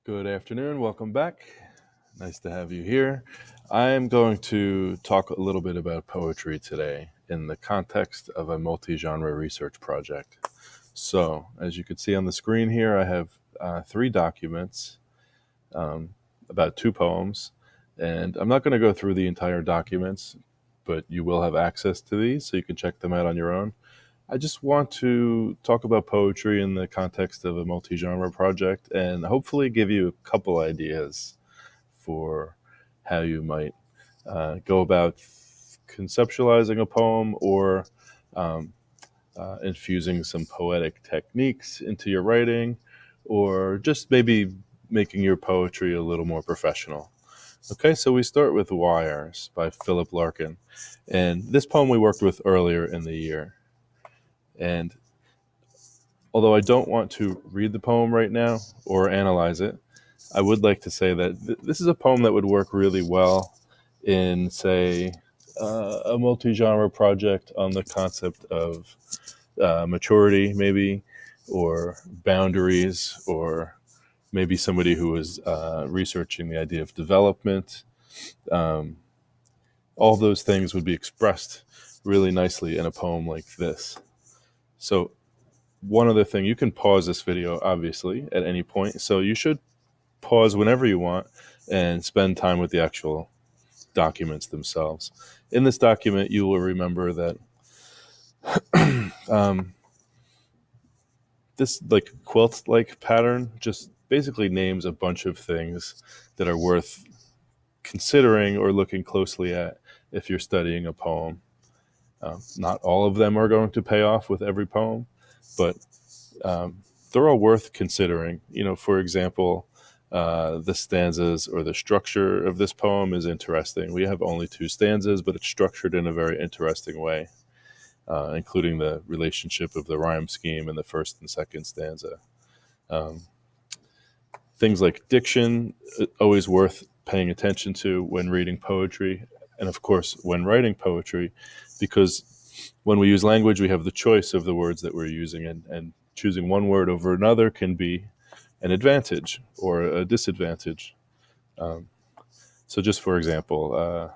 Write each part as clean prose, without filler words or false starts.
Good afternoon. Welcome back. Nice to have you here. I'm going to talk a little bit about poetry today in the context of a multi-genre research project. So, as you can see on the screen here, I have three documents about two poems, and I'm not going to go through the entire documents, but you will have access to these, so you can check them out on your own. I just want to talk about poetry in the context of a multi-genre project and hopefully give you a couple ideas for how you might go about conceptualizing a poem or um, infusing some poetic techniques into your writing, or just maybe making your poetry a little more professional. Okay, so we start with Wires by Philip Larkin. And this poem we worked with earlier in the year. And although I don't want to read the poem right now or analyze it, I would like to say that this is a poem that would work really well in, say, a multi-genre project on the concept of maturity, maybe, or boundaries, or maybe somebody who is researching the idea of development. Um, all those things would be expressed really nicely in a poem like this. So one other thing, you can pause this video, obviously, at any point. So you should pause whenever you want and spend time with the actual documents themselves. In this document, you will remember that this like quilt-like pattern just basically names a bunch of things that are worth considering or looking closely at if you're studying a poem. Not all of them are going to pay off with every poem, but they're all worth considering. For example, the stanzas or the structure of this poem is interesting. We have only two stanzas, but it's structured in a very interesting way, including the relationship of the rhyme scheme in the first and second stanza. Things like diction, always worth paying attention to when reading poetry, and of course when writing poetry, because when we use language, we have the choice of the words that we're using, and choosing one word over another can be an advantage or a disadvantage. So just for example,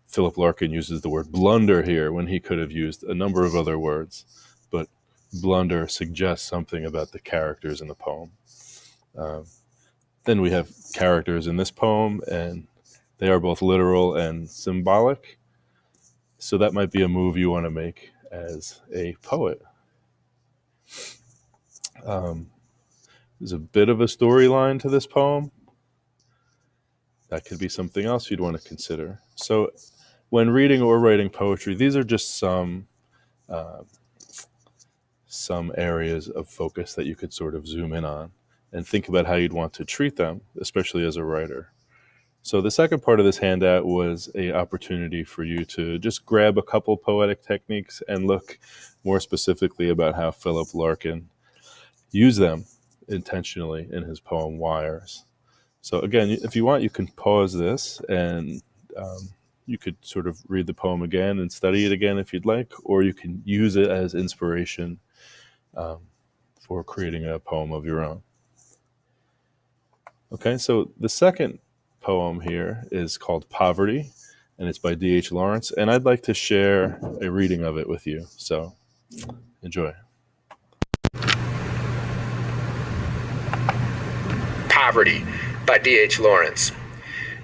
Philip Larkin uses the word blunder here when he could have used a number of other words, but blunder suggests something about the characters in the poem. Then we have characters in this poem, and they are both literal and symbolic. So that might be a move you want to make as a poet. There's a bit of a storyline to this poem. That could be something else you'd want to consider. So when reading or writing poetry, these are just some areas of focus that you could sort of zoom in on and think about how you'd want to treat them, especially as a writer. So the second part of this handout was an opportunity for you to just grab a couple poetic techniques and look more specifically about how Philip Larkin used them intentionally in his poem Wires. So again, if you want, you can pause this and you could sort of read the poem again and study it again if you'd like, or you can use it as inspiration for creating a poem of your own. Okay, so the second poem here is called Poverty, and it's by D.H. Lawrence, and I'd like to share a reading of it with you. So enjoy. Poverty by D.H. Lawrence.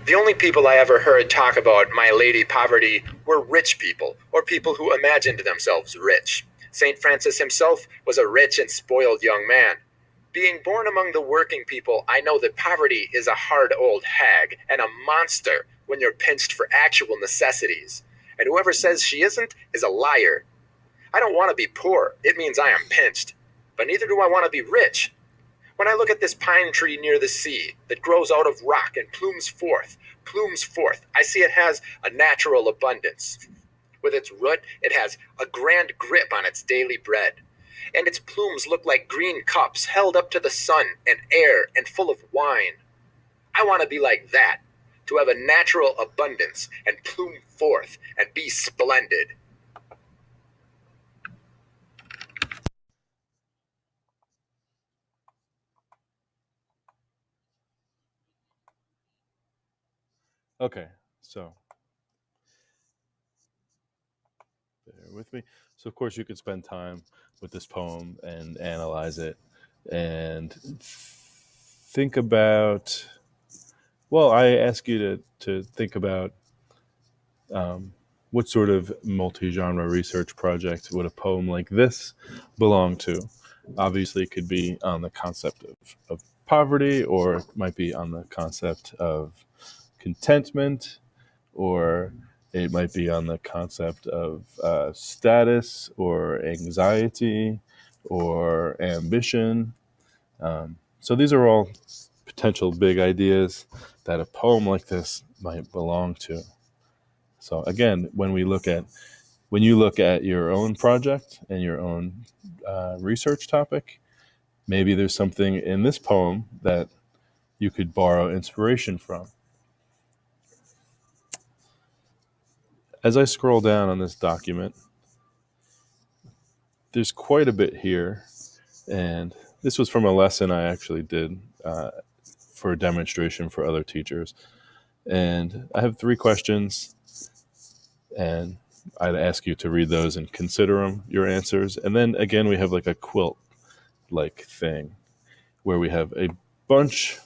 The only people I ever heard talk about my lady poverty were rich people, or people who imagined themselves rich. St. Francis himself was a rich and spoiled young man. Being born among the working people, I know that poverty is a hard old hag and a monster when you're pinched for actual necessities. And whoever says she isn't is a liar. I don't want to be poor. It means I am pinched. But neither do I want to be rich. When I look at this pine tree near the sea that grows out of rock and plumes forth, I see it has a natural abundance. With its root, it has a grand grip on its daily bread. And its plumes look like green cups held up to the sun and air and full of wine. I want to be like that, to have a natural abundance and plume forth and be splendid. Okay, so bear with me. So, of course, you could spend time with this poem and analyze it and think about. Well, I ask you to think about what sort of multi-genre research project would a poem like this belong to? Obviously, it could be on the concept of poverty, or it might be on the concept of contentment, or it might be on the concept of status or anxiety or ambition. So these are all potential big ideas that a poem like this might belong to. So again, when you look at your own project and your own research topic, maybe there's something in this poem that you could borrow inspiration from. As I scroll down on this document, there's quite a bit here, and this was from a lesson I actually did for a demonstration for other teachers. And I have 3 questions, and I'd ask you to read those and consider them, your answers. And then again, we have like a quilt like thing where we have a bunch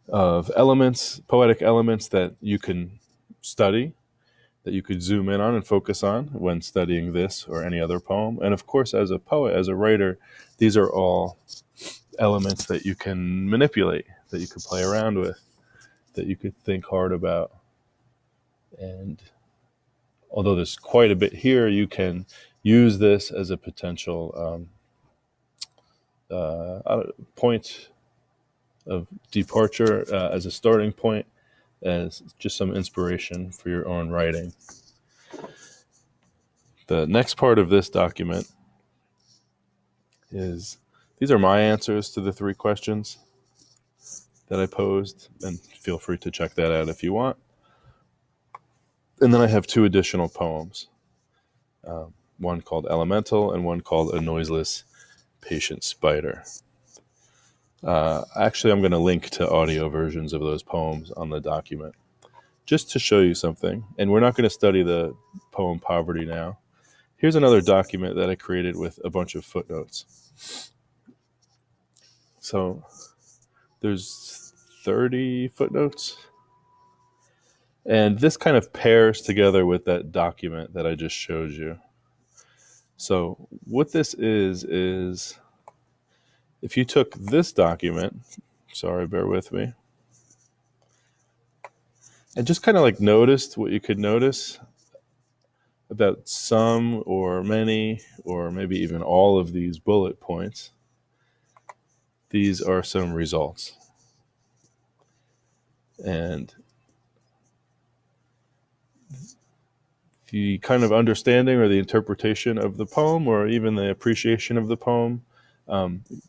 of elements, poetic elements that you can study, that you could zoom in on and focus on when studying this or any other poem. And of course, as a poet, as a writer, these are all elements that you can manipulate, that you could play around with, that you could think hard about. And although there's quite a bit here, you can use this as a potential point of departure, as a starting point, as just some inspiration for your own writing. The next part of this document is, these are my answers to the 3 questions that I posed, and feel free to check that out if you want. And then I have 2 additional poems, one called Elemental and one called A Noiseless Patient Spider. Actually, I'm going to link to audio versions of those poems on the document, just to show you something. And we're not going to study the poem Poverty now. Here's another document that I created with a bunch of footnotes. So there's 30 footnotes. And this kind of pairs together with that document that I just showed you. So what this is if you took this document, sorry, bear with me, and just kind of like noticed what you could notice about some or many or maybe even all of these bullet points, these are some results. And the kind of understanding or the interpretation of the poem, or even the appreciation of the poem,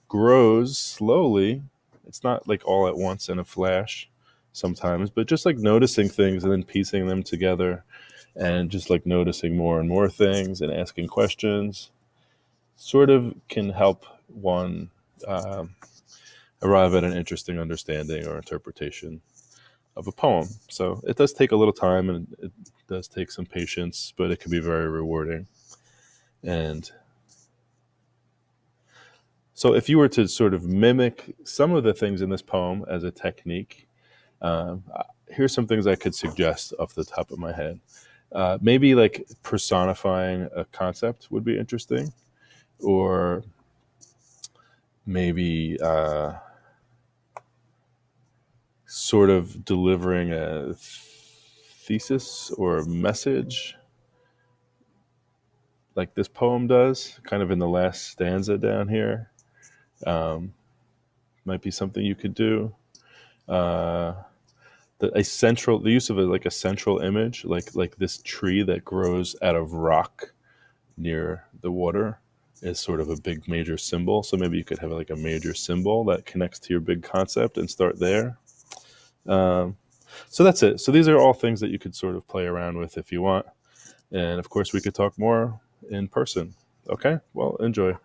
grows slowly. It's not like all at once in a flash sometimes, but just like noticing things and then piecing them together, and just like noticing more and more things and asking questions sort of can help one arrive at an interesting understanding or interpretation of a poem. So it does take a little time, and it does take some patience, but it can be very rewarding. And so if you were to sort of mimic some of the things in this poem as a technique, here's some things I could suggest off the top of my head. Maybe like personifying a concept would be interesting, or maybe sort of delivering a thesis or a message like this poem does, kind of in the last stanza down here. Might be something you could do. The use of a central image, like this tree that grows out of rock near the water, is sort of a big major symbol. So maybe you could have like a major symbol that connects to your big concept and start there. So that's it. So these are all things that you could sort of play around with if you want. And of course, we could talk more in person. Okay, well, enjoy.